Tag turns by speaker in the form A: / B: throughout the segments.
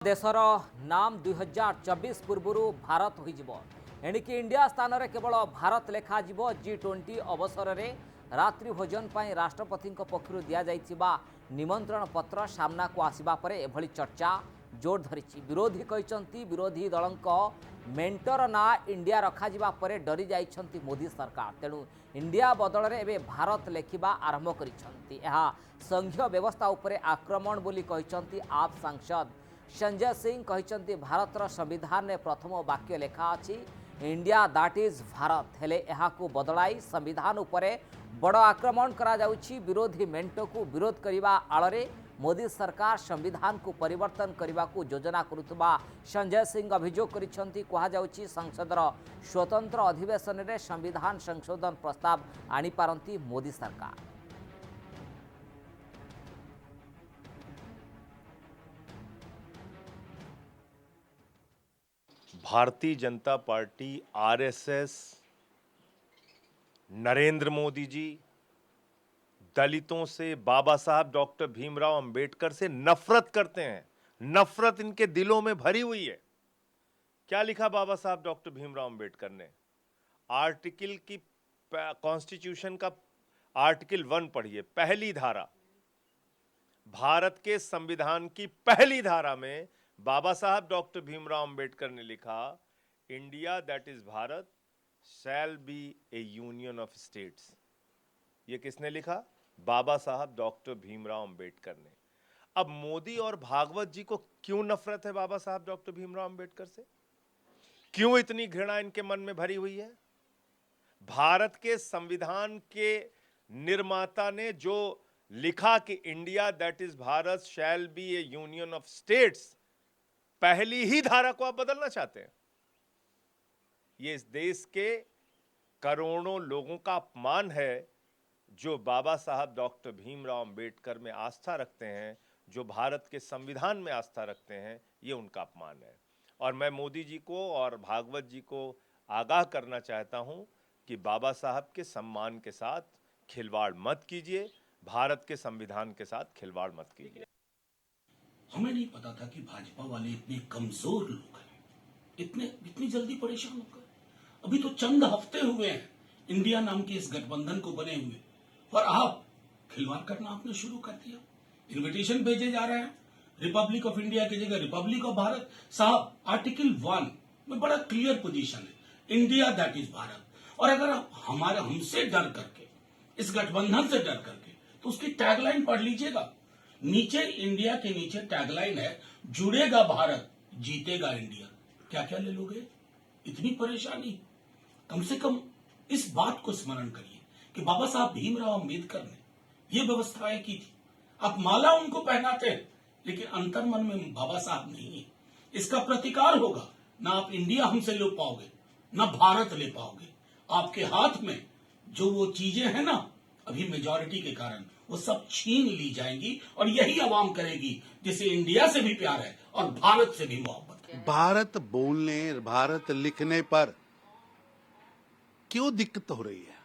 A: देशर नाम 2024 पूर्व भारत हो एणिकी इंडिया स्थान में केवल भारत लेखा G20 अवसर में रात्रि भोजन पर राष्ट्रपति पक्षर दि जाइथिबा निमंत्रण पत्र सामना को आसिबा परे एभली चर्चा जोर धरी। विरोधी कहते विरोधी दल मेंटर ना इंडिया रखा परे डरी जाइछंती मोदी सरकार, तेणु इंडिया बदल में एवं भारत लेखिबा आरंभ करिछंती। संघीय व्यवस्था उपरे आक्रमण बोली कहते आप सांसद संजय सिंह कहते भारतर संविधान में प्रथम वाक्य लेखा अछि इंडिया दैट इज भारत, हेले एहाकु बदलाई संविधान उपरे बड़ आक्रमण करा जाउछि। विरोधी मेंट को विरोध करिबा आଳରେ मोदी सरकार संविधान को परिवर्तन करने को योजना करुवा संजय सिंह अभियोग करिसेंती। कहा जाउछि संसदर स्वतंत्र अधिवेशन में संविधान संशोधन प्रस्ताव आनी पारंती मोदी सरकार।
B: भारतीय जनता पार्टी, आरएसएस, नरेंद्र मोदी जी दलितों से, बाबा साहब डॉक्टर भीमराव अंबेडकर से नफरत करते हैं। नफरत इनके दिलों में भरी हुई है। क्या लिखा बाबा साहब डॉक्टर भीमराव अंबेडकर ने? आर्टिकल की कॉन्स्टिट्यूशन का आर्टिकल 1 पढ़िए, पहली धारा, भारत के संविधान की पहली धारा में बाबा साहब डॉक्टर भीमराव अंबेडकर ने लिखा India that is Bharat shall be A union of states. ये किसने लिखा? बाबा साहब डॉक्टर भीमराव अंबेडकर ने। अब मोदी और भागवत जी को क्यों नफरत है बाबा साहब डॉक्टर भीमराव अंबेडकर से? क्यों इतनी घृणा इनके मन में भरी हुई है? भारत के संविधान के निर्माता ने जो लिखा कि India that is Bharat shall be A union of states, पहली ही धारा को आप बदलना चाहते हैं। यह इस देश के करोड़ों लोगों का अपमान है जो बाबा साहब डॉक्टर भीमराव अंबेडकर में आस्था रखते हैं, जो भारत के संविधान में आस्था रखते हैं। यह उनका अपमान है। और मैं मोदी जी को और भागवत जी को आगाह करना चाहता हूं कि बाबा साहब के सम्मान के साथ खिलवाड़ मत कीजिए, भारत के संविधान के साथ खिलवाड़ मत कीजिए।
C: हमें नहीं पता था कि भाजपा वाले इतने कमजोर लोग हैं, इतनी जल्दी परेशान होकर। अभी तो चंद हफ्ते हुए हैं इंडिया नाम के इस गठबंधन को बने हुए, और आप खिलवाड़ करना आपने शुरू कर दिया। इन्विटेशन भेजे जा रहे हैं रिपब्लिक ऑफ इंडिया की जगह रिपब्लिक ऑफ भारत। साहब, आर्टिकल 1 में बड़ा क्लियर पोजीशन है, इंडिया दैट इज भारत। और अगर आप हमसे डर करके, इस गठबंधन से डर करके, तो उसकी टैगलाइन पढ़ लीजिएगा। नीचे इंडिया के नीचे टैगलाइन है, जुड़ेगा भारत जीतेगा इंडिया। क्या क्या ले लोगे? इतनी परेशानी? कम से कम इस बात को स्मरण करिए कि बाबा साहब भीमराव अंबेडकर ने ये व्यवस्थाएं की थी। आप माला उनको पहनाते हैं, लेकिन अंतर्मन में बाबा साहब नहीं है। इसका प्रतिकार होगा, ना आप इंडिया हमसे ले पाओगे, ना भारत ले पाओगे। आपके हाथ में जो वो चीजें हैं ना, अभी मेजॉरिटी के कारण वो सब छीन ली जाएंगी, और यही आवाम करेगी जिसे इंडिया से भी प्यार है और भारत से भी मोहब्बत है।
D: भारत बोलने, भारत लिखने पर क्यों दिक्कत हो रही है?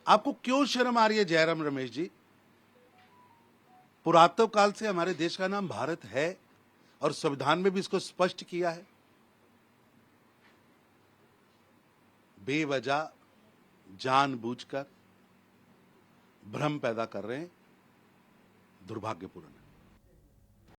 D: आपको क्यों शर्म आ रही है जयराम रमेश जी? पुरातन काल से हमारे देश का नाम भारत है और संविधान में भी इसको स्पष्ट किया है। बेवजह जानबूझकर भ्रम पैदा कर रहे हैं, दुर्भाग्यपूर्ण है।